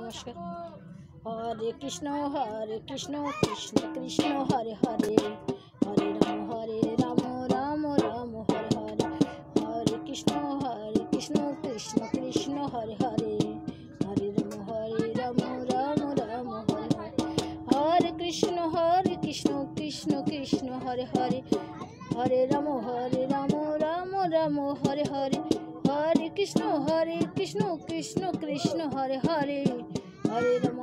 নমস্কার। হরে কৃষ্ণ কৃষ্ণ কৃষ্ণ হরে হরে, হরে রাম রাম রাম হরে হরে, হরে কৃষ্ণ কৃষ্ণ কৃষ্ণ হরে হরে, হরে রাম রাম রাম হরে হরে, হরে কৃষ্ণ কৃষ্ণ কৃষ্ণ হরে হরে, হরে রাম রাম রাম হরে হরে, হরে কৃষ্ণ কৃষ্ণ কৃষ্ণ হরে হরে, হরে রাম